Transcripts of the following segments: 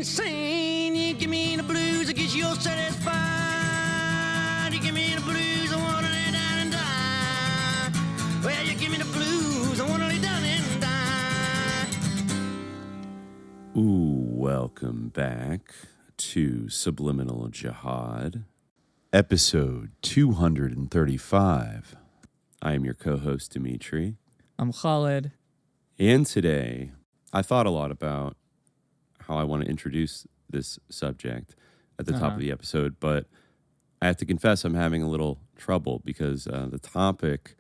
sane. You give me the blues, I guess you're satisfied. You give me the blues, I wanna lay down and die. Well, you give me the blues, I wanna lay down and die. Ooh, welcome back to Subliminal Jihad, episode 235. I am your co-host, Dimitri. I'm Khalid. And today, I thought a lot about how I want to introduce this subject at the top of the episode, but I have to confess I'm having a little trouble because the topic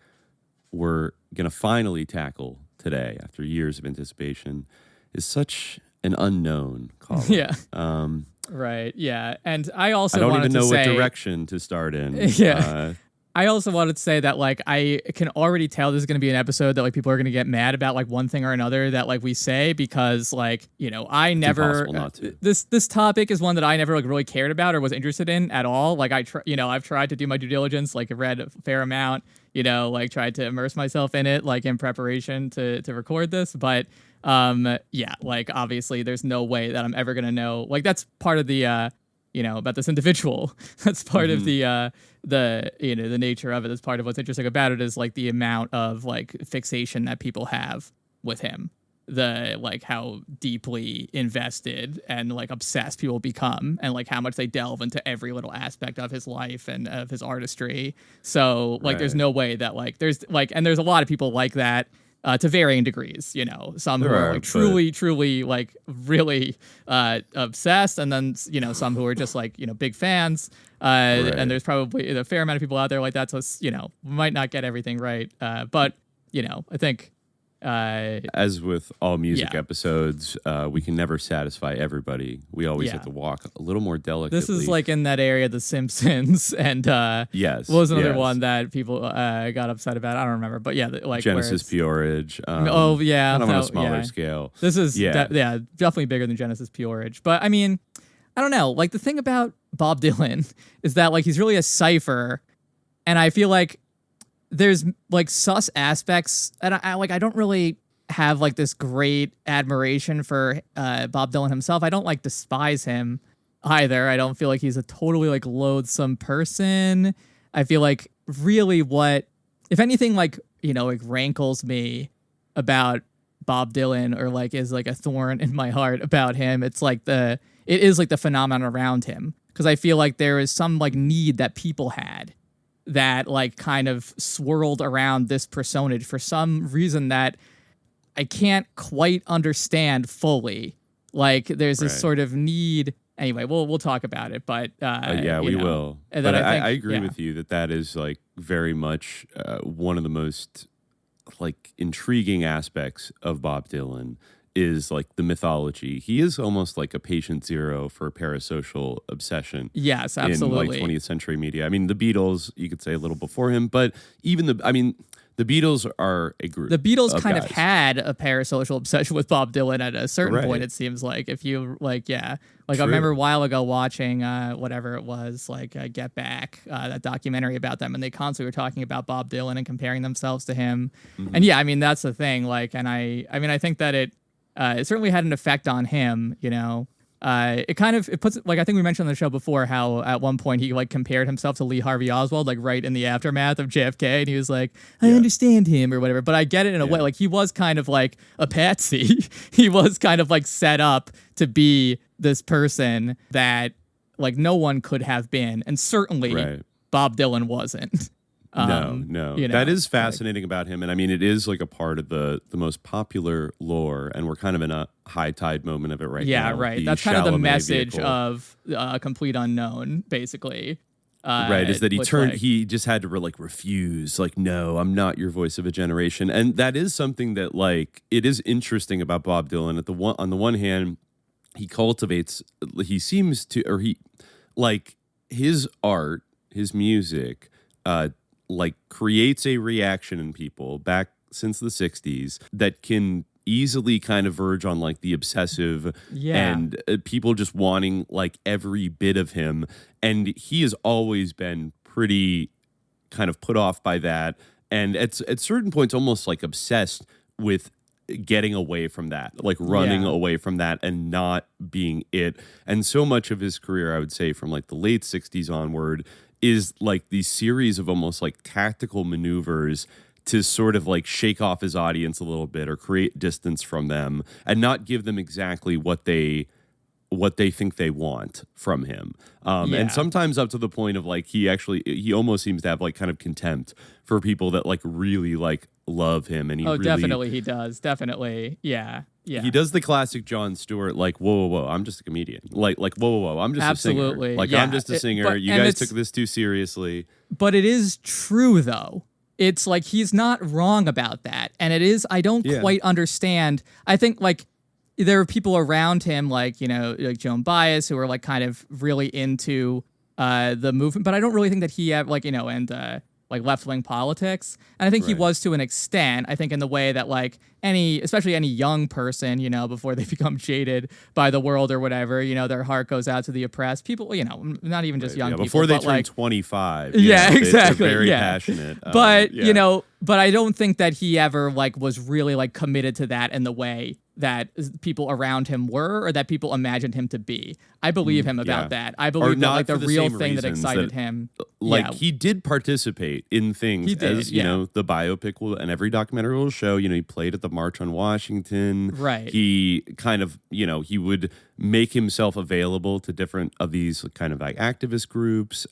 we're going to finally tackle today, after years of anticipation, is such an unknown call. Yeah. Right. Yeah. And I also I don't wanted even know to what say, direction to start in. Yeah. I also wanted to say that, like, I can already tell this is going to be an episode that, like, people are going to get mad about, like, one thing or another that, like, we say because, like, you know, I never not to. This topic is one that I never, like, really cared about or was interested in at all. Like, I've tried to do my due diligence, like, I read a fair amount, you know, like, tried to immerse myself in it, like, in preparation to record this, but yeah, like, obviously there's no way that I'm ever going to know. Like, that's part of the about this individual. That's part of the nature of it. That's part of what's interesting about it is, like, the amount of, like, fixation that people have with him. The, like, how deeply invested and, like, obsessed people become, and, like, how much they delve into every little aspect of his life and of his artistry. So, like, there's no way that, like, there's a lot of people like that. To varying degrees, you know, some who are like truly like really obsessed, and then, you know, some who are just like, you know, big fans. And there's probably a fair amount of people out there like that. So, you know, we might not get everything right. But, you know, I think. As with all music episodes, we can never satisfy everybody. We always have to walk a little more delicately. This is like in that area, The Simpsons, and yes, what was another one that people got upset about? I don't remember, but yeah, like Genesis Peorage. Kind of on a smaller scale. This is definitely bigger than Genesis Peorage. But I mean, I don't know. Like, the thing about Bob Dylan is that, like, he's really a cipher, and I feel like there's, like, sus aspects, and I don't really have, like, this great admiration for Bob Dylan himself. I don't, like, despise him either. I don't feel like he's a totally, like, loathsome person. I feel like really what, if anything, like, you know, like, rankles me about Bob Dylan, or, like, is, like, a thorn in my heart about him, it is like the phenomenon around him, because I feel like there is some, like, need that people had that, like, kind of swirled around this personage for some reason that I can't quite understand fully. Like, there's this sort of need. Anyway, we'll talk about it, but we will. But I agree with you that is, like, very much one of the most, like, intriguing aspects of Bob Dylan is, like, the mythology. He is almost like a patient zero for parasocial obsession. Yes, absolutely. In, like, 20th century media. I mean, the Beatles, you could say a little before him, but even the Beatles are a group. The Beatles kind guys. of had a parasocial obsession with Bob Dylan at a certain point, it seems like. If you, like, Like, I remember a while ago watching whatever it was, like, Get Back, that documentary about them, and they constantly were talking about Bob Dylan and comparing themselves to him. Mm-hmm. And yeah, I mean, that's the thing. Like, and I think that it certainly had an effect on him, you know. It puts, like, I think we mentioned on the show before how at one point he, like, compared himself to Lee Harvey Oswald, like, right in the aftermath of JFK, and he was like, I understand him or whatever, but I get it in a way. Like, he was kind of like a patsy. He was kind of, like, set up to be this person that, like, no one could have been, and certainly Bob Dylan wasn't. No. You know, that is fascinating about him. And I mean, it is, like, a part of the most popular lore, and we're kind of in a high tide moment of it right now. Yeah, right. That's kind of the message of a complete unknown, basically. Is that he just had to refuse, like, no, I'm not your voice of a generation. And that is something that, like, it is interesting about Bob Dylan. On the one hand, he seems to, or he, like, his art, his music, like, creates a reaction in people back since the 60s that can easily kind of verge on, like, the obsessive and people just wanting, like, every bit of him. And he has always been pretty kind of put off by that. And at certain points, almost, like, obsessed with getting away from that, like, running away from that and not being it. And so much of his career, I would say, from like the late 60s onward, is like these series of almost like tactical maneuvers to sort of like shake off his audience a little bit or create distance from them and not give them exactly what they think they want from him. And sometimes up to the point of like he almost seems to have like kind of contempt for people that like really like love him. And definitely he does. Definitely. Yeah. Yeah. He does the classic Jon Stewart, like, whoa, I'm just a comedian. Like, whoa, I'm just a singer. Like, I'm just a singer. You guys took this too seriously. But it is true, though. It's like he's not wrong about that. And it is, I don't quite understand. I think, like, there are people around him, like, you know, like Joan Baez, who are, like, kind of really into the movement. But I don't really think that he, like, you know, and like left-wing politics. And I think he was to an extent, I think in the way that like especially any young person, you know, before they become jaded by the world or whatever, you know, their heart goes out to the oppressed. People, you know, not even just young people. Before they turn like, 25. Exactly. They're very passionate. But, you know, but I don't think that he ever like was really like committed to that in the way that people around him were or that people imagined him to be. I believe him about that. I believe that like the real thing that excited him. Like he did participate in things as, you know, the biopic will and every documentary will show, you know, he played at the March on Washington. Right. He kind of, you know, he would make himself available to different of these kind of like activist groups.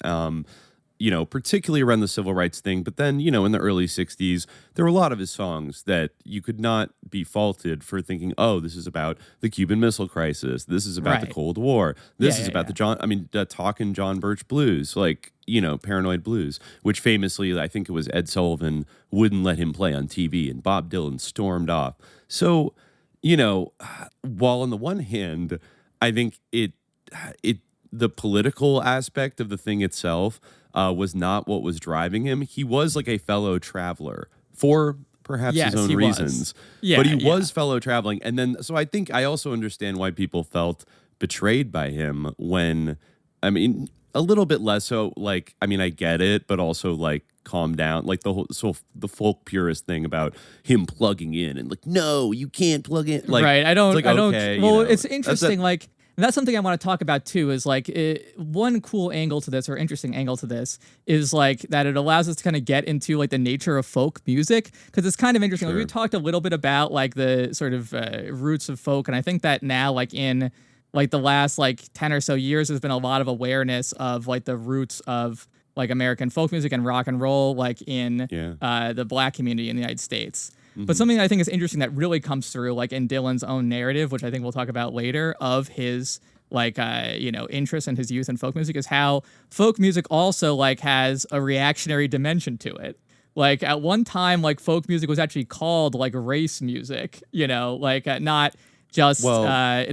You know, particularly around the civil rights thing. But then, you know, in the early 60s, there were a lot of his songs that you could not be faulted for thinking, oh, this is about the Cuban Missile Crisis. This is about the Cold War. This is about the Talkin' John Birch Blues, like, you know, Paranoid Blues, which famously, I think it was Ed Sullivan, wouldn't let him play on TV and Bob Dylan stormed off. So, you know, while on the one hand, I think the political aspect of the thing itself was not what was driving him. He was like a fellow traveler for perhaps his own reasons. But he was fellow traveling. And then, so I think I also understand why people felt betrayed by him when, I mean, a little bit less so, like, I mean, I get it, but also like calm down. Like the folk purist thing about him plugging in and like, no, you can't plug in. Like, right. I don't, okay, well, you know, it's interesting. Like, and that's something I want to talk about too, is like one cool angle to this or interesting angle to this is like that it allows us to kind of get into like the nature of folk music. Cause it's kind of interesting. Like, we talked a little bit about like the sort of roots of folk. And I think that now like in like the last like 10 or so years, there's been a lot of awareness of like the roots of like American folk music and rock and roll, like in the Black community in the United States. But something that I think is interesting that really comes through, like in Dylan's own narrative, which I think we'll talk about later, of his like you know, interest in his youth in folk music, is how folk music also like has a reactionary dimension to it. Like at one time, like folk music was actually called like race music, you know, like not just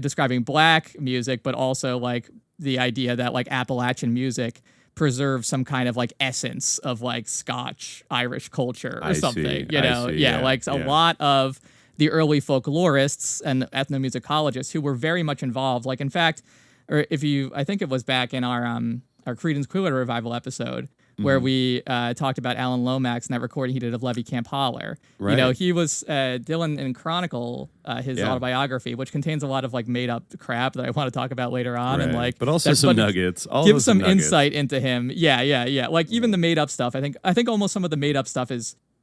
describing Black music, but also like the idea that like Appalachian music preserve some kind of like essence of like Scotch Irish culture or something, you know? Like a lot of the early folklorists and ethnomusicologists who were very much involved. Like, in fact, or I think it was back in our Creedence Clearwater Revival episode where we talked about Alan Lomax and that recording he did of Levy Camp Holler. Right. You know, he was Dylan in Chronicle, his autobiography, which contains a lot of like made up crap that I want to talk about later on, and like, but also some nuggets. Give some insight into him. Yeah. Like even the made up stuff. I think almost some of the made up stuff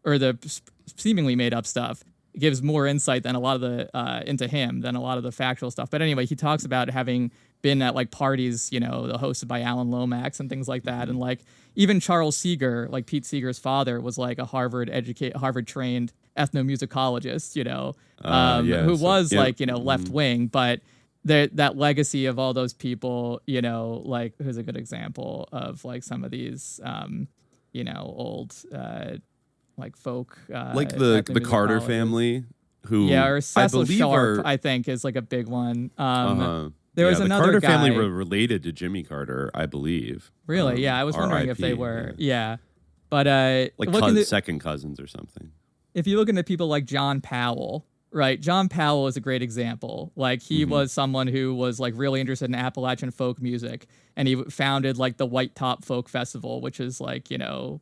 or the seemingly made up stuff gives more insight than a lot of the into him than a lot of the factual stuff. But anyway, he talks about having been at like parties, you know, hosted by Alan Lomax and things like that, and like even Charles Seeger, like Pete Seeger's father, was like a Harvard trained ethnomusicologist, you know, who was like, you know, left wing, but that legacy of all those people, you know, like who's a good example of like some of these, you know, old like folk, like the Carter family, who or Cecil Sharp, I think is like a big one. There was another Carter guy. family were related to Jimmy Carter, I believe. Really? I was wondering if they were. But like second cousins or something. If you look into people like John Powell, right? John Powell is a great example. Like he was someone who was like really interested in Appalachian folk music, and he founded like the White Top Folk Festival, which is like, you know,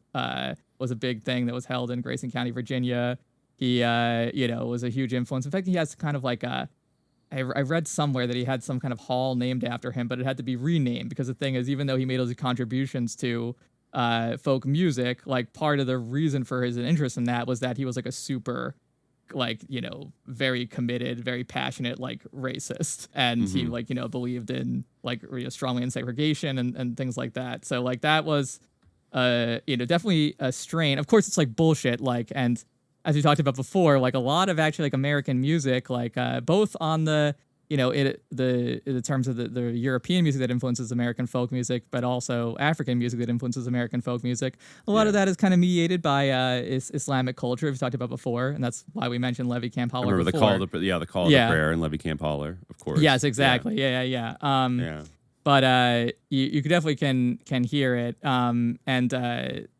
was a big thing that was held in Grayson County, Virginia. He, you know, was a huge influence. In fact, he has kind of like a I read somewhere that he had some kind of hall named after him, but it had to be renamed because the thing is, even though he made all these contributions to folk music, like part of the reason for his interest in that was that he was like a super, like, you know, very committed, very passionate, like racist, and he like, you know, believed in like strongly in segregation and things like that. So like that was, you know, definitely a strain. Of course, it's like bullshit, like and. As we talked about before, like a lot of actually like American music, like both on the, you know, the terms of the European music that influences American folk music, but also African music that influences American folk music. A lot of that is kind of mediated by Islamic culture, we've talked about before, and that's why we mentioned Levy Camp Holler. I remember before. the call to prayer and Levy Camp Holler, of course. Yes, exactly. Yeah. But you definitely can hear it, and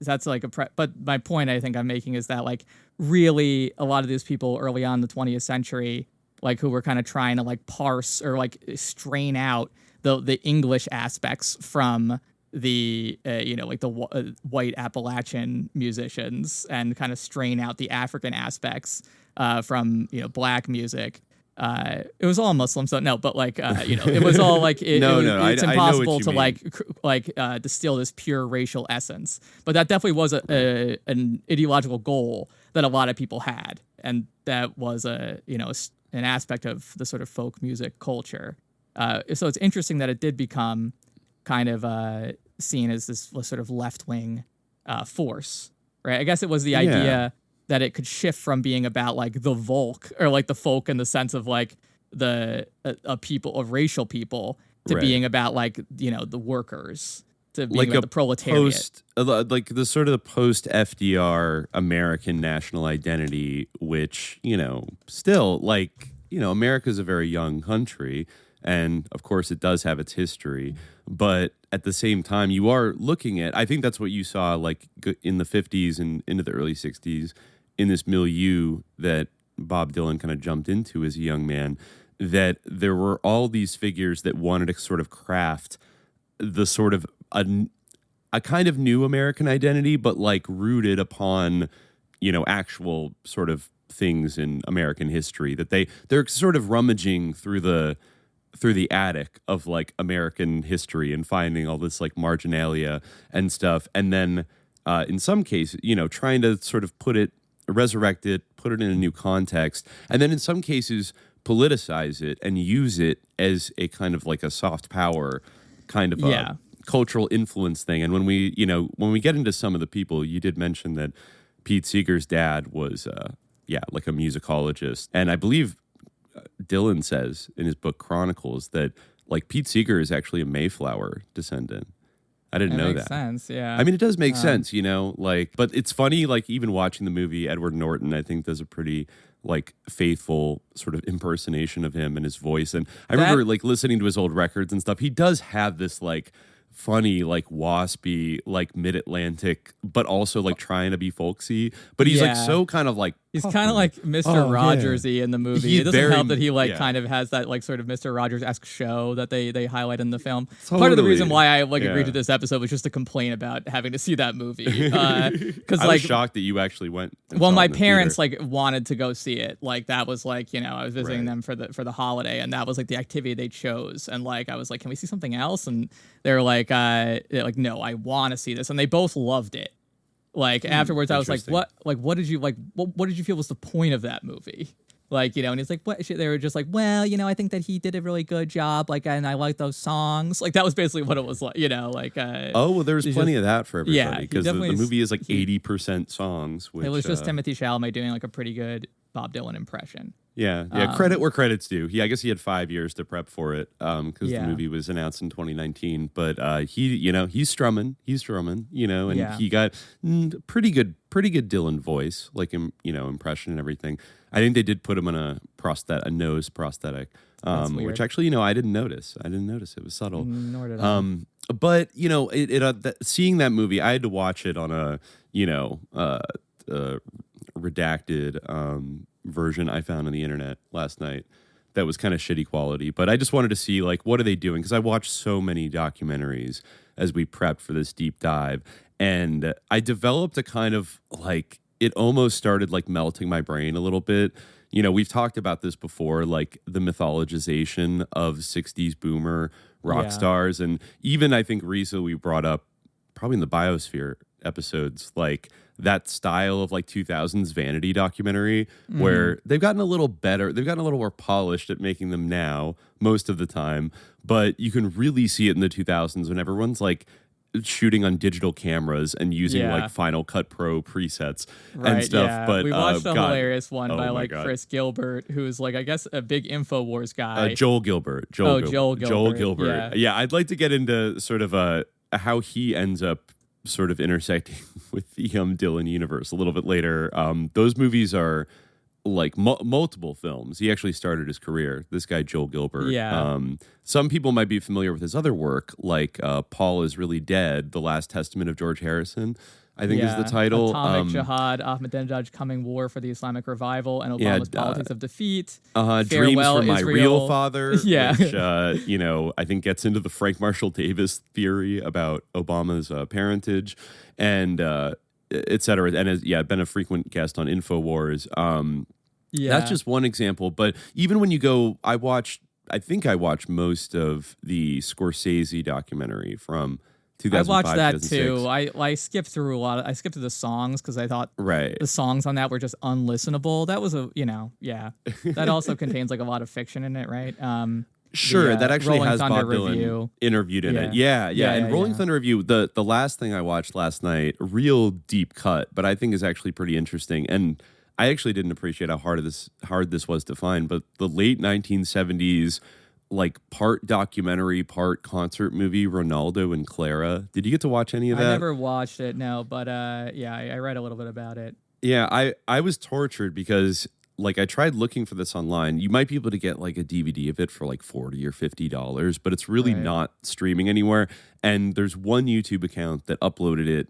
that's like but my point I think I'm making is that like really a lot of these people early on in the 20th century, like who were kind of trying to like parse or like strain out the English aspects from the you know, like the white Appalachian musicians, and kind of strain out the African aspects from, you know, black music. It was all Muslim, so no, but like you know, it was all like it's impossible to like distill this pure racial essence. But that definitely was an ideological goal that a lot of people had, and that was an aspect of the sort of folk music culture. So it's interesting that it did become kind of seen as this sort of left wing force, right? I guess it was the idea that it could shift from being about like the Volk, or like the folk in the sense of like the racial people, to being about like, you know, the workers, to being like about the proletariat. Like the sort of the post FDR American national identity, which, you know, still like, you know, America's a very young country, and of course it does have its history, but at the same time you are looking at, I think that's what you saw like in the 50s and into the early 60s, in this milieu that Bob Dylan kind of jumped into as a young man, that there were all these figures that wanted to sort of craft the sort of a kind of new American identity, but like rooted upon, you know, actual sort of things in American history, that they're sort of rummaging through the attic of like American history and finding all this like marginalia and stuff. And then in some cases, you know, trying to sort of resurrect it, put it in a new context, and then in some cases politicize it and use it as a kind of like a soft power kind of cultural influence thing. And when we get into some of the people, you did mention that Pete Seeger's dad was like a musicologist, and I believe Dylan says in his book Chronicles that like Pete Seeger is actually a Mayflower descendant. I didn't know that. Makes sense, yeah. I mean, it does make sense, you know, like, but it's funny, like, even watching the movie, Edward Norton, I think, does a pretty, like, faithful sort of impersonation of him and his voice. And I remember, like, listening to his old records and stuff. He does have this, like, funny, like, waspy, like, mid-Atlantic, but also, like, trying to be folksy. But he's, like, so kind of, like, he's kind of like Mr. Rogers-y in the movie. It doesn't help that he kind of has that like sort of Mr. Rogers-esque show that they highlight in the film. Totally. Part of the reason why I agreed to this episode was just to complain about having to see that movie. Because I was shocked that you actually went. Well, my parents like wanted to go see it. Like that was like, you know, I was visiting them for the holiday, and that was like the activity they chose. And like I was like, can we see something else? And they're like, no, I want to see this, and they both loved it. Like afterwards, I was like, what did you feel was the point of that movie? Like, you know, and he's like, what? They were just like, well, you know, I think that he did a really good job. Like, and I like those songs. Like, that was basically what it was like, you know, like. Oh, well, there was plenty of that for everybody, because the movie is like 80% songs. Which, it was just Timothée Chalamet doing like a pretty good Bob Dylan impression. Yeah. Credit where credit's due. I guess he had 5 years to prep for it, because the movie was announced in 2019. But he's strumming, you know, and he got pretty good Dylan voice, like impression and everything. I think they did put him on a nose prosthetic, which actually, you know, I didn't notice. It was subtle. Nor did I. But you know, seeing that movie, I had to watch it on a redacted version I found on the internet last night that was kind of shitty quality, but I just wanted to see like, what are they doing? Because I watched so many documentaries as we prepped for this deep dive, and I developed a kind of like, it almost started like melting my brain a little bit we've talked about this before, like the mythologization of 60s boomer rock stars. And even I think recently we brought up, probably in the Biosphere episodes, like that style of like 2000s vanity documentary where they've gotten a little better. They've gotten a little more polished at making them now most of the time. But you can really see it in the 2000s when everyone's like shooting on digital cameras and using like Final Cut Pro presets and stuff. Yeah. But we watched a hilarious one by like God. Chris Gilbert, who's like, I guess, a big InfoWars guy. Joel Gilbert. Joel Gilbert. Gilbert. Yeah, I'd like to get into sort of how he ends up sort of intersecting with the Dylan universe a little bit later. Those movies are like multiple films. He actually started his career, this guy Joel Gilbert. Yeah. Some people might be familiar with his other work, like Paul is Really Dead, The Last Testament of George Harrison, I think is the title. Atomic Jihad, Ahmadinejad's Coming War for the Islamic Revival, and Obama's Politics of Defeat. Dreams Farewell, from My Israel. Real Father, Yeah. which, I think gets into the Frank Marshall Davis theory about Obama's parentage, and et cetera. And has been a frequent guest on InfoWars. That's just one example. But even when you go, I think I watched most of the Scorsese documentary from 2005. I watched that 2006. too. I skipped through a lot. I skipped through the songs because I thought Right. the songs on that were just unlistenable. That was that also contains like a lot of fiction in it, right? Sure, that actually Rolling has Thunder Bob Dylan review. interviewed in it. Yeah. And Rolling Thunder Review, the last thing I watched last night, real deep cut, but I think is actually pretty interesting. And I actually didn't appreciate how hard this was to find. But the late 1970s, like part documentary, part concert movie, Ronaldo and Clara. Did you get to watch any of that? I never watched it, no, but I read a little bit about it. Yeah, I was tortured because like I tried looking for this online. You might be able to get like a DVD of it for like $40 or $50, but it's really not streaming anywhere. And there's one YouTube account that uploaded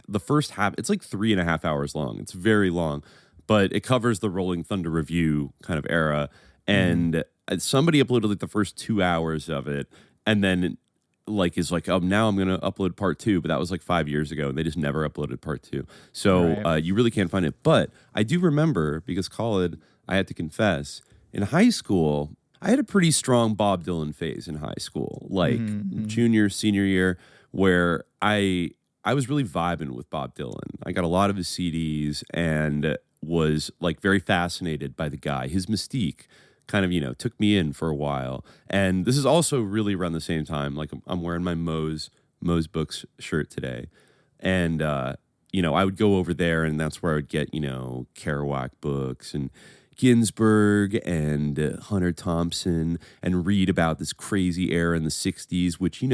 the first half. It's like 3.5 hours long. It's very long, but it covers the Rolling Thunder Review kind of era. And somebody uploaded like the first 2 hours of it, and then like is like, oh, now I'm gonna upload part 2, but that was like 5 years ago, and they just never uploaded part 2. So you really can't find it. But I do remember, because Khalid, I had to confess, in high school, I had a pretty strong Bob Dylan phase in high school, like junior, senior year, where I was really vibing with Bob Dylan. I got a lot of his CDs and was like very fascinated by the guy, his mystique. Kind of, took me in for a while. And this is also really around the same time. Like I'm wearing my Moe's Books shirt today. And, I would go over there and that's where I would get, Kerouac books and Ginsberg and Hunter Thompson and read about this crazy era in the 60s, which,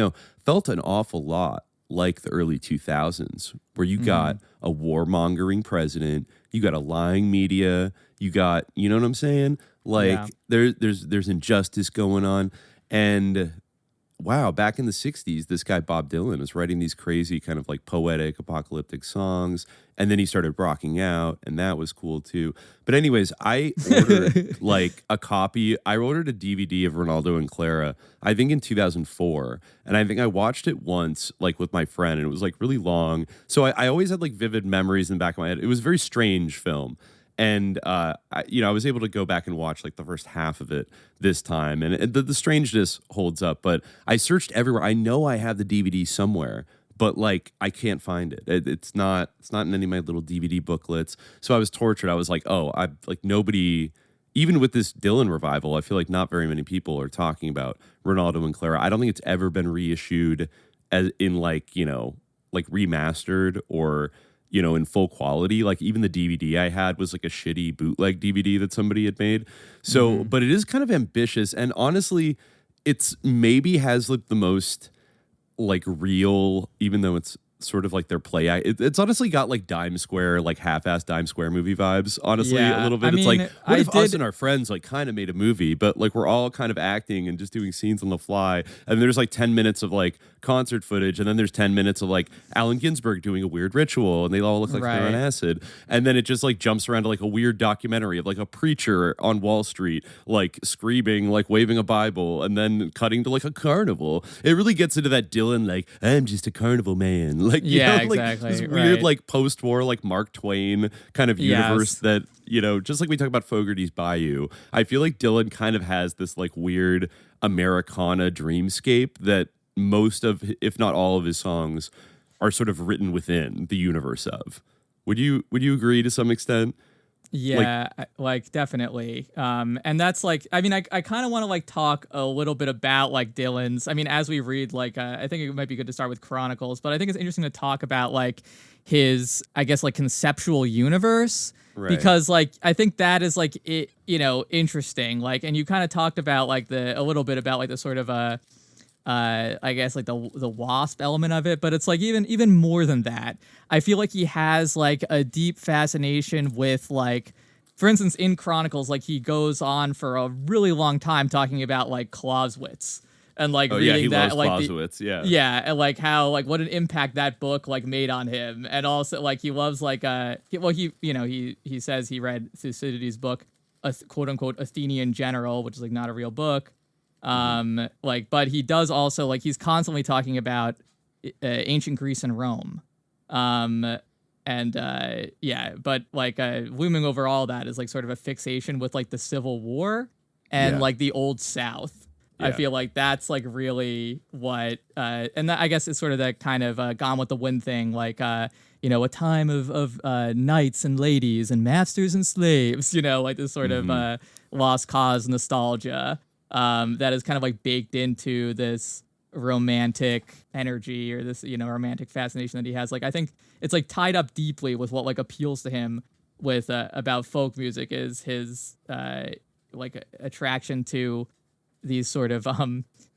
felt an awful lot like the early 2000s, where you got a warmongering president, you got a lying media, you got, you know what I'm saying? Like there's injustice going on. And wow, back in the 60s, this guy Bob Dylan was writing these crazy kind of like poetic apocalyptic songs, and then he started rocking out, and that was cool too. But anyways, I ordered I ordered a DVD of Ronaldo and Clara, I think in 2004, and I think I watched it once like with my friend, and it was like really long. So I always had like vivid memories in the back of my head. It was a very strange film. And I was able to go back and watch like the first half of it this time, and the strangeness holds up. But I searched everywhere. I know I have the DVD somewhere, but like I can't find it. It's not in any of my little DVD booklets. So I was tortured. I was like, nobody, even with this Dylan revival, I feel like not very many people are talking about Ronaldo and Clara. I don't think it's ever been reissued as in like remastered or in full quality. Like even the DVD I had was like a shitty bootleg DVD that somebody had made. So, but it is kind of ambitious. And honestly, it's maybe has like the most like real, even though it's sort of like their play. It's honestly got like Dime Square, like half-assed Dime Square movie vibes, honestly, a little bit. It's like, what if us and our friends like kind of made a movie, but like we're all kind of acting and just doing scenes on the fly. And there's like 10 minutes of like concert footage, and then there's 10 minutes of like Allen Ginsberg doing a weird ritual, and they all look like they're on acid. And then it just like jumps around to like a weird documentary of like a preacher on Wall Street, like screaming, like waving a Bible, and then cutting to like a carnival. It really gets into that Dylan, like, I'm just a carnival man. Like, Yeah, like exactly, this weird, right. like post-war, like Mark Twain kind of universe Yes. that, just like we talk about Fogerty's Bayou, I feel like Dylan kind of has this like weird Americana dreamscape that most of, if not all of his songs are sort of written within the universe of. Would you agree to some extent? Like, Yeah, like definitely. And that's like, I mean, I kind of want to like talk a little bit about like Dylan's. I mean, as we read, like, I think it might be good to start with Chronicles, but I think it's interesting to talk about like his, I guess, like conceptual universe right. because like I think that is like it, interesting. Like, and you kind of talked about like a little bit about like the sort of I guess like the wasp element of it, but it's like even more than that. I feel like he has like a deep fascination with like, for instance, in Chronicles, like he goes on for a really long time talking about like Clausewitz and like reading he that loves like Clausewitz, yeah, and like how like what an impact that book like made on him, and also like he loves like he says he read Thucydides' book, a quote unquote Athenian General, which is like not a real book. Like, but he does also like he's constantly talking about ancient Greece and Rome. Yeah, but like looming over all that is like sort of a fixation with like the Civil War and Yeah. like the Old South. I Yeah. feel like that's like really what, and that, I guess it's sort of that kind of Gone with the Wind thing, like a time of knights and ladies and masters and slaves, like this sort of lost cause nostalgia. That is kind of like baked into this romantic energy or this, romantic fascination that he has. Like, I think it's like tied up deeply with what like appeals to him with about folk music is his like attraction to these sort of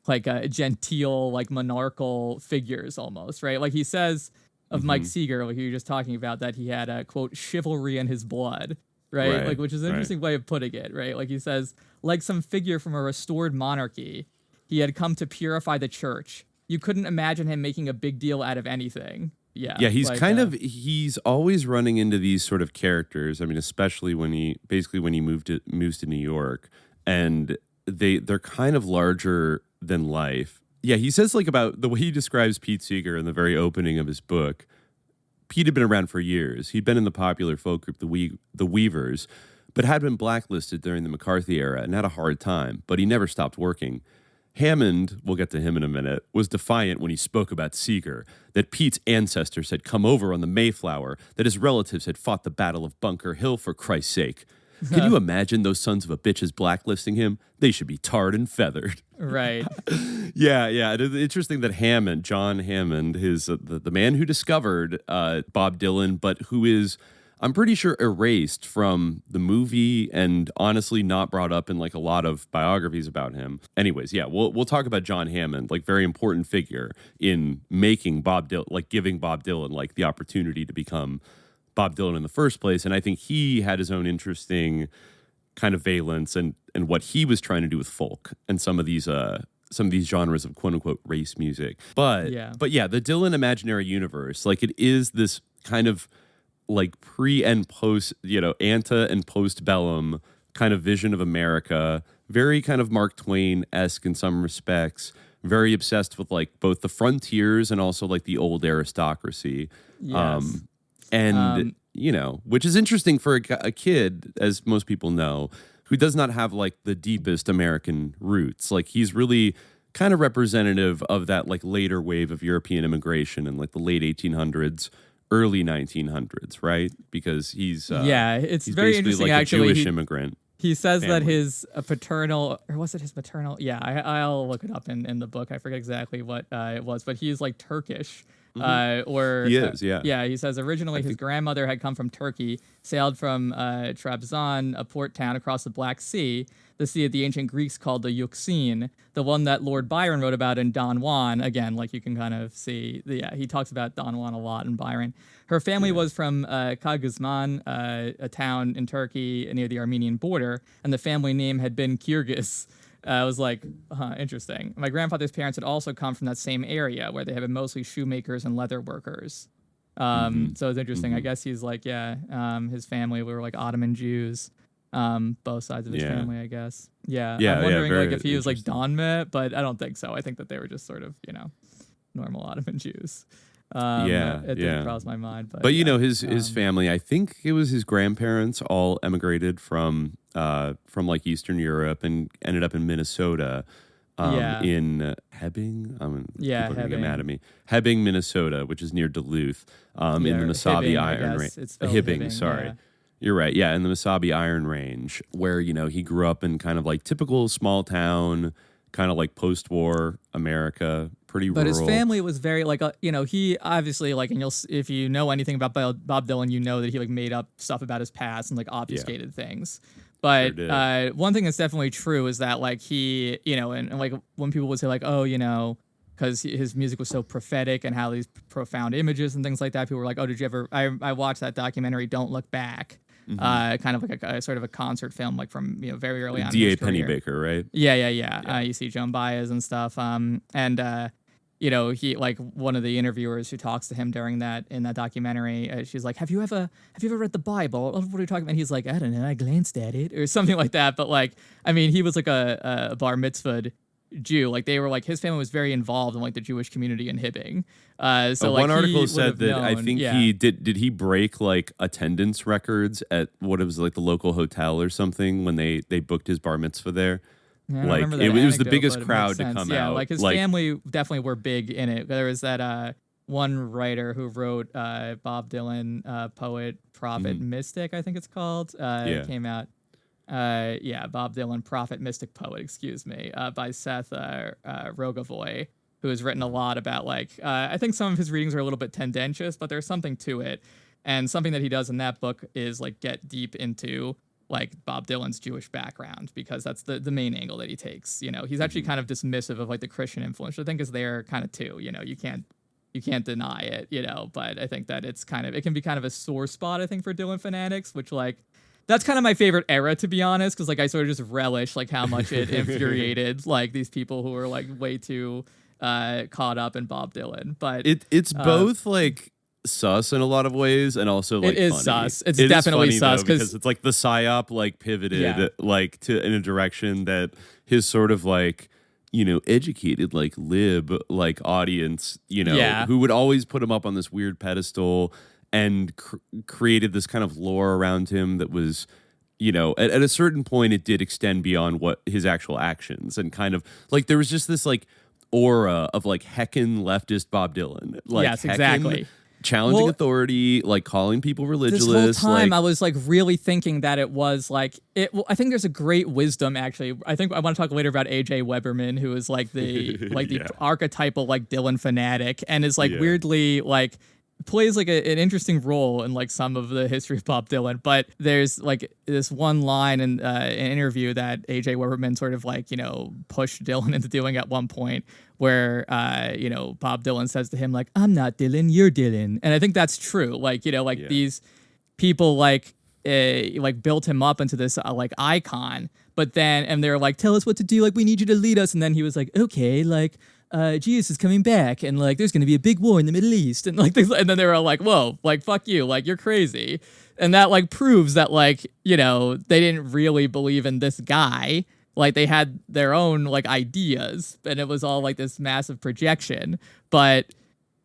like genteel, like monarchical figures almost, right? Like he says of Mike Seeger, like you were just talking about, that he had a quote chivalry in his blood. Right? Like, which is an interesting way of putting it, right? Like he says, like some figure from a restored monarchy, he had come to purify the church. You couldn't imagine him making a big deal out of anything. Yeah. Yeah, he's like, he's always running into these sort of characters. I mean, especially when he moves to New York, and they're kind of larger than life. Yeah, he says like about the way he describes Pete Seeger in the very opening of his book. Pete had been around for years. He'd been in the popular folk group, the Weavers, but had been blacklisted during the McCarthy era and had a hard time, but he never stopped working. Hammond, we'll get to him in a minute, was defiant when he spoke about Seeger, that Pete's ancestors had come over on the Mayflower, that his relatives had fought the Battle of Bunker Hill for Christ's sake. Can you imagine those sons of a bitches blacklisting him? They should be tarred and feathered. right. Yeah. It is interesting that Hammond, John Hammond, his the man who discovered Bob Dylan, but who is, I'm pretty sure, erased from the movie and honestly not brought up in like a lot of biographies about him. Anyways, yeah, we'll talk about John Hammond, like very important figure in making Bob Dylan, like giving Bob Dylan like the opportunity to become Bob Dylan in the first place. And I think he had his own interesting kind of valence and what he was trying to do with folk and some of these genres of quote unquote race music. But yeah, the Dylan imaginary universe, like it is this kind of like pre and post, ante and postbellum kind of vision of America, very kind of Mark Twain-esque in some respects, very obsessed with like both the frontiers and also like the old aristocracy. Yes. Which is interesting for a kid, as most people know, who does not have like the deepest American roots. Like he's really kind of representative of that like later wave of European immigration in like the late 1800s, early 1900s, right? Because he's it's he's very basically interesting. like Actually, a Jewish immigrant. He says that family. his paternal, or was it his maternal? Yeah, I'll look it up in the book. I forget exactly what it was, but he's like Turkish. Or He is, yeah. Yeah, he says originally his grandmother had come from Turkey, sailed from Trabzon, a port town across the Black Sea, the sea that the ancient Greeks called the Euxine, the one that Lord Byron wrote about in Don Juan. Again, like you can kind of see, he talks about Don Juan a lot in Byron. Her family was from Kagizman, a town in Turkey near the Armenian border, and the family name had been Kyrgyz. I was like, interesting. My grandfather's parents had also come from that same area where they had been mostly shoemakers and leather workers. So it's interesting. I guess he's like, his family were like Ottoman Jews, both sides of his family, I guess. Yeah. I'm wondering like if he was like Donmet, but I don't think so. I think that they were just sort of, normal Ottoman Jews. It didn't cross my mind, but you know, his family, I think it was his grandparents all emigrated from like Eastern Europe and ended up in Minnesota. In Hebbing, people are gonna get mad at me. Hebbing, Minnesota, which is near Duluth, in the Mesabi Iron Range. Hibbing, sorry. Yeah. You're right. Yeah, in the Mesabi Iron Range, where, you know, he grew up in kind of like typical small town, kind of like post-war America, pretty rural. But his family was very like, you know, he obviously like, and if you know anything about Bob Dylan, you know that he like made up stuff about his past and like obfuscated things. But one thing that's definitely true is that like he, you know, and like when people would say like, oh, you know, because his music was so prophetic and how these profound images and things like that, people were like, oh, did you ever? I watched that documentary, Don't Look Back. Kind of like a sort of a concert film, like from, you know, very early on. D.A. Pennebaker, right? Yeah. You see Joan Baez and stuff. You know, he like one of the interviewers who talks to him during that in that documentary. She's like, "Have you ever read the Bible? What are you talking about?" And he's like, "I don't know. I glanced at it or something like that." But like, I mean, he was like a bar mitzvahed Jew. Like they were like his family was very involved in like the Jewish community in Hibbing. So like one article said that known, I think he did he break like attendance records at what it was like the local hotel or something when they booked his bar mitzvah there. Yeah, like it was the biggest crowd to come out. Yeah, like his family definitely were big in it. There was that one writer who wrote Bob Dylan, Poet, Prophet, Mystic, I think it's called. It came out. Bob Dylan, Prophet, Mystic, Poet, excuse me, by Seth Rogavoy, who has written a lot about like, I think some of his readings are a little bit tendentious, but there's something to it. And something that he does in that book is like get deep into like Bob Dylan's Jewish background, because that's the main angle that he takes. You know, he's actually kind of dismissive of like the Christian influence, which I think is there kind of too. You know, you can't deny it, you know, but I think that it can be kind of a sore spot, I think, for Dylan fanatics, which like, that's kind of my favorite era, to be honest, because like I sort of just relish like how much it infuriated like these people who were like way too caught up in Bob Dylan. But it's both like sus in a lot of ways and also like it is funny. Sus. It's definitely sus because it's like the psyop like pivoted like to in a direction that his sort of like, you know, educated like lib like audience, you know, who would always put him up on this weird pedestal and created this kind of lore around him that was, you know, at a certain point it did extend beyond what his actual actions, and kind of like there was just this like aura of like heckin' leftist Bob Dylan. Like, yes, exactly. Challenging authority, like calling people religious. This whole time, I was like really thinking that it was like it. Well, I think there's a great wisdom actually. I think I want to talk later about A.J. Weberman, who is like the the archetypal like Dylan fanatic, and is like weirdly like plays like an interesting role in like some of the history of Bob Dylan. But there's like this one line in an interview that A.J. Weberman sort of like, you know, pushed Dylan into doing at one point, where you know, Bob Dylan says to him like, "I'm not Dylan, you're Dylan." And I think that's true. Like, you know, like these people like built him up into this like icon, but then and they're like, "Tell us what to do, like we need you to lead us." And then he was like, "Okay, like Jesus is coming back, and like there's gonna be a big war in the Middle East," and like and then they were all like, "Whoa, like fuck you, like you're crazy." And that like proves that like, you know, they didn't really believe in this guy. Like they had their own like ideas, and it was all like this massive projection. But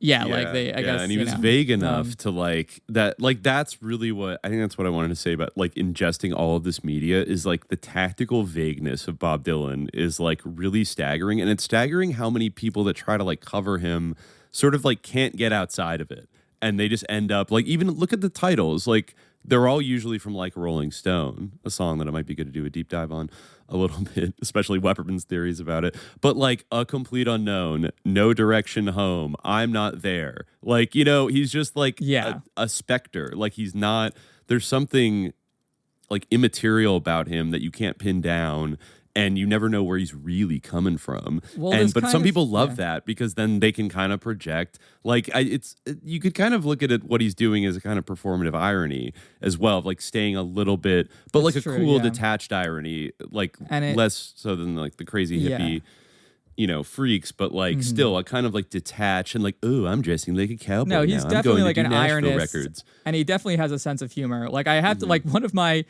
like they, I guess, and he was vague enough to like that. Like that's really what I think. That's what I wanted to say about like ingesting all of this media is like the tactical vagueness of Bob Dylan is like really staggering, and it's staggering how many people that try to like cover him sort of like can't get outside of it, and they just end up like, even look at the titles, like they're all usually from like Rolling Stone, a song that I might be good to do a deep dive on a little bit, especially Weberman's theories about it. But like A Complete Unknown, No Direction Home, I'm Not There. Like, you know, he's just like a specter. Like he's not, there's something like immaterial about him that you can't pin down, and you never know where he's really coming from. Well, but some people love that because then they can kind of project. Like you could kind of look at it, what he's doing as a kind of performative irony as well, of like staying a little bit, but like a cool detached irony, like less so than like the crazy hippie, you know, freaks, but like still a kind of like detached and like, oh, I'm dressing like a cowboy. No, he's now. definitely like an Nashville ironist, records. and he definitely has a sense of humor. Like I have to like one of my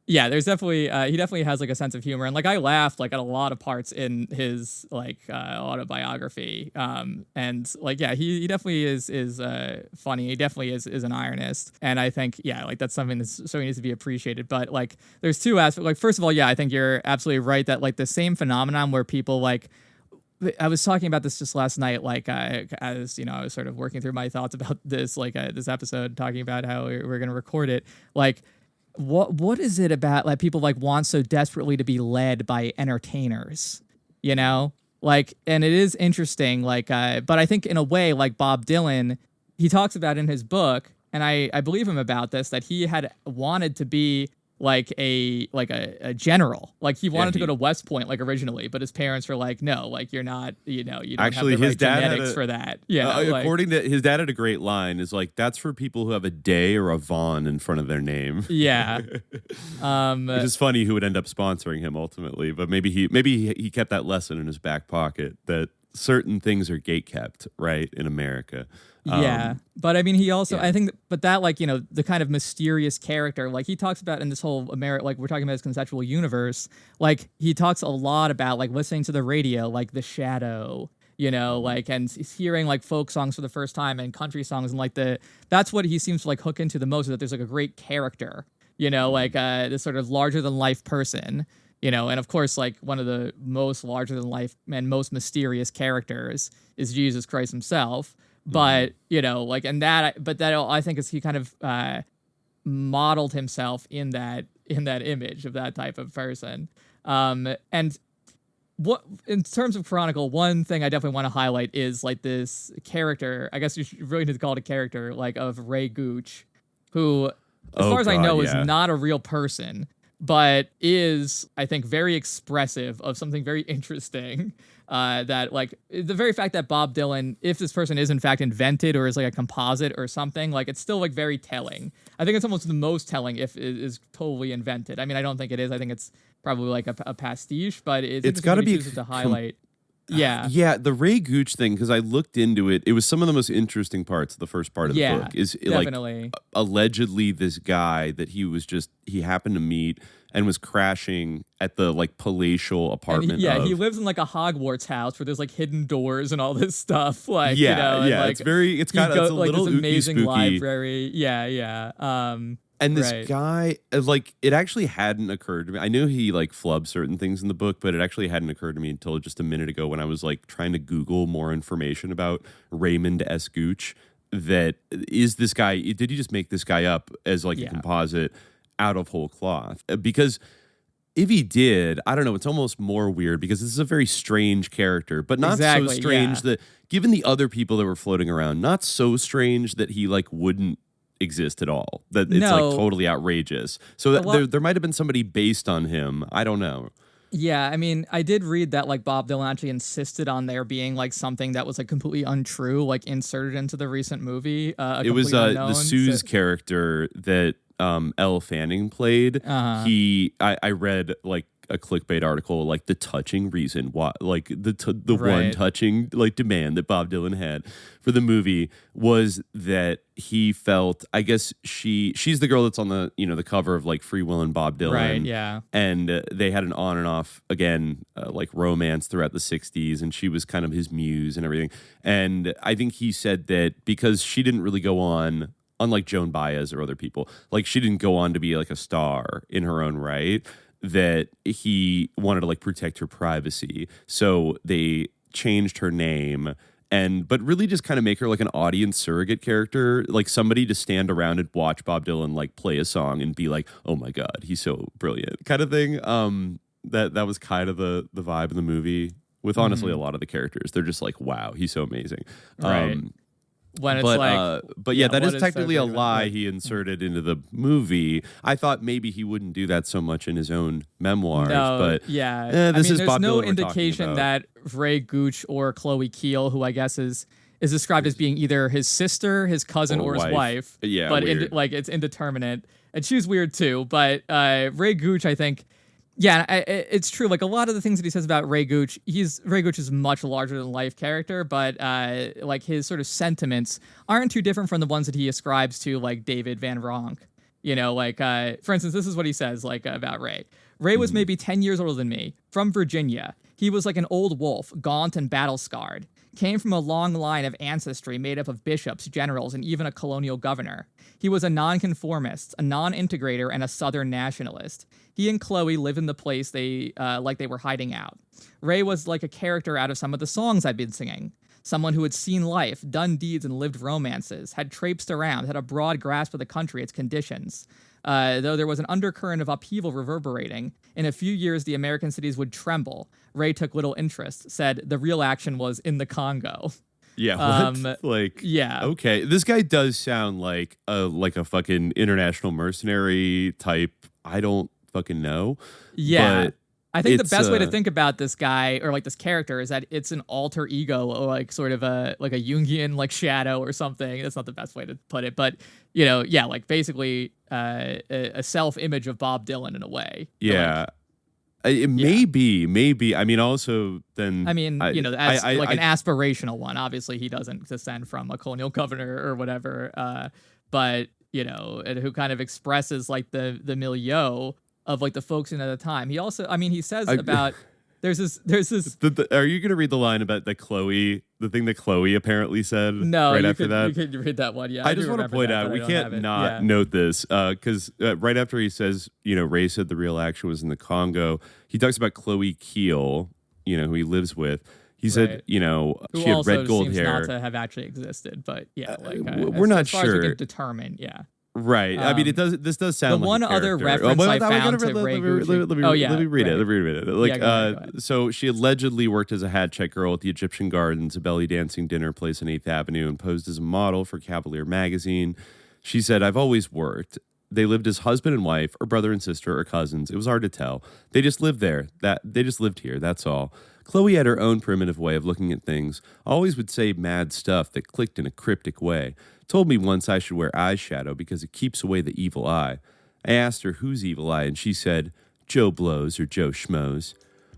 Yeah, there's definitely he definitely has like a sense of humor, and like I laughed like at a lot of parts in his like autobiography. And like yeah, he definitely is funny. He definitely is an ironist, and I think yeah, like that's something that's so needs to be appreciated. But like there's two aspects. Like first of all, yeah, I think you're absolutely right that like the same phenomenon where people like. I was talking about this just last night, like as you know, I was sort of working through my thoughts about this, like this episode, talking about how we're going to record it. Like, what is it about like people like want so desperately to be led by entertainers, you know? Like, and it is interesting, like, but I think in a way, like Bob Dylan, he talks about in his book, and I believe him about this, that he had wanted to be like a general. Like he wanted to go to West Point like originally, but his parents were like, no, like you're not, you know, you don't Actually, have the his right dad genetics for that. Yeah. According to his dad had a great line is like, that's for people who have a Day or a Vaughn in front of their name. Yeah. Which is funny who would end up sponsoring him ultimately, but maybe he kept that lesson in his back pocket that certain things are gate kept, right, in America. Yeah, but I mean, he also, I think, but that, like, you know, the kind of mysterious character, like he talks about in this whole like we're talking about his conceptual universe, like he talks a lot about like listening to the radio, like The Shadow, you know, like, and hearing like folk songs for the first time and country songs, and like that's what he seems to like hook into the most, is that there's like a great character, you know, like this sort of larger than life person. You know, and of course, like one of the most larger than life and most mysterious characters is Jesus Christ himself. But you know, like, and that, but that I think is he kind of modeled himself in that image of that type of person. And what in terms of Chronicle, one thing I definitely want to highlight is like this character. I guess you should really need to call it a character, like of Ray Gooch, who, as far as I know, is not a real person, but is, I think, very expressive of something very interesting. That like the very fact that Bob Dylan, if this person is in fact invented or is like a composite or something, like it's still like very telling. I think it's almost the most telling if it is totally invented. I mean, I don't think it is. I think it's probably like a pastiche, but it's got to be to highlight. Yeah, the Ray Gooch thing, because I looked into it. It was some of the most interesting parts of the first part of the book. Is definitely. Like allegedly this guy that he happened to meet and was crashing at the like palatial apartment. He lives in like a Hogwarts house where there's like hidden doors and all this stuff. Like you know, and, like, it's got a like little this amazing spooky library. And this guy, like, it actually hadn't occurred to me. I knew he, like, flubbed certain things in the book, but it actually hadn't occurred to me until just a minute ago when I was, like, trying to Google more information about Raymond S. Gooch. That is this guy, did he just make this guy up as, like, a composite out of whole cloth? Because if he did, I don't know, it's almost more weird because this is a very strange character, but not so strange that, given the other people that were floating around, not so strange that he, like, wouldn't exist at all, that it's like totally outrageous. So there might have been somebody based on him. I don't know. Yeah, I mean, I did read that like Bob Dylan actually insisted on there being like something that was like completely untrue, like inserted into the recent movie. It was the Suze character that Elle Fanning played. I read like a clickbait article, like the touching reason why, like the one touching like demand that Bob Dylan had for the movie was that he felt, I guess she's the girl that's on the, you know, the cover of like Free Will and Bob Dylan, right? Yeah, and they had an on and off again like romance throughout the 60s, and she was kind of his muse and everything. And I think he said that because she didn't really go on, unlike Joan Baez or other people, like she didn't go on to be like a star in her own right, that he wanted to like protect her privacy. So they changed her name but really just kind of make her like an audience surrogate character, like somebody to stand around and watch Bob Dylan like play a song and be like, oh my God, he's so brilliant kind of thing. That was kind of the vibe in the movie with honestly a lot of the characters. They're just like, wow, he's so amazing. Right. When it's that is technically a lie he inserted into the movie. I thought maybe he wouldn't do that so much in his own memoirs, but there's no indication that Ray Gooch or Chloe Keel, who I guess is described as being either his sister, his cousin, or his wife. Yeah, but it's indeterminate, and she's weird too. But Ray Gooch, I think. Yeah, it's true. Like a lot of the things that he says about Ray Gooch, Ray Gooch is a much larger than life character, but like his sort of sentiments aren't too different from the ones that he ascribes to like David Van Ronk. You know, like, for instance, this is what he says, like, about Ray. Ray was maybe 10 years older than me, from Virginia. He was like an old wolf, gaunt and battle-scarred. Came from a long line of ancestry made up of bishops, generals, and even a colonial governor. He was a nonconformist, a non-integrator, and a Southern nationalist. He and Chloe lived in the place they were hiding out. Ray was like a character out of some of the songs I'd been singing. Someone who had seen life, done deeds, and lived romances, had traipsed around, had a broad grasp of the country, its conditions. Though there was an undercurrent of upheaval reverberating, in a few years the American cities would tremble. Ray took little interest, said the real action was in the Congo. Yeah, what? Like, yeah. Okay, this guy does sound like a fucking international mercenary type. I don't fucking know. Yeah. But I think the best way to think about this guy or like this character is that it's an alter ego or like sort of a Jungian like shadow or something. That's not the best way to put it, but you know, yeah, like basically a self-image of Bob Dylan in a way. Yeah. It may be. I mean, also then. I mean, you know, as an aspirational one. Obviously, he doesn't descend from a colonial governor or whatever. But you know, who kind of expresses like the milieu of like the folks in at the time. He also, I mean, he says about there's this. Are you going to read the line about the thing that Chloe apparently said? No, right you after that. You can read that one. Yeah, I just want to point out we can't not note this because right after he says, you know, Ray said the real action was in the Congo. He talks about Chloe Keel, you know, who he lives with. He said, you know, who she had also red gold seems hair. not to have actually existed, but yeah, like we're not as far sure. as we can determine, yeah. Right. I mean, this does sound the like one a other character. reference I found to Ray Gucci. Let me read it. Like, go ahead. So she allegedly worked as a hat check girl at the Egyptian Gardens, a belly dancing dinner place on 8th Avenue, and posed as a model for Cavalier magazine. She said, "I've always worked." They lived as husband and wife, or brother and sister, or cousins. It was hard to tell. They just lived there. They just lived here. That's all. Chloe had her own primitive way of looking at things. Always would say mad stuff that clicked in a cryptic way. Told me once I should wear eyeshadow because it keeps away the evil eye. I asked her whose evil eye, and she said, Joe Blows or Joe Schmoes.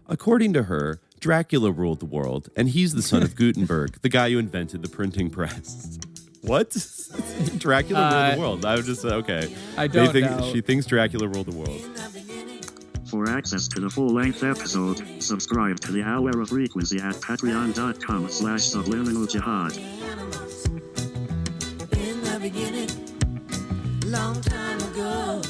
According to her, Dracula ruled the world, and he's the son of Gutenberg, the guy who invented the printing press. What? Dracula ruled the world. I was just, okay. I don't know. She thinks Dracula ruled the world. For access to the full-length episode, subscribe to the Hour of Frequency at patreon.com/subliminaljihad. In the beginning, long time ago.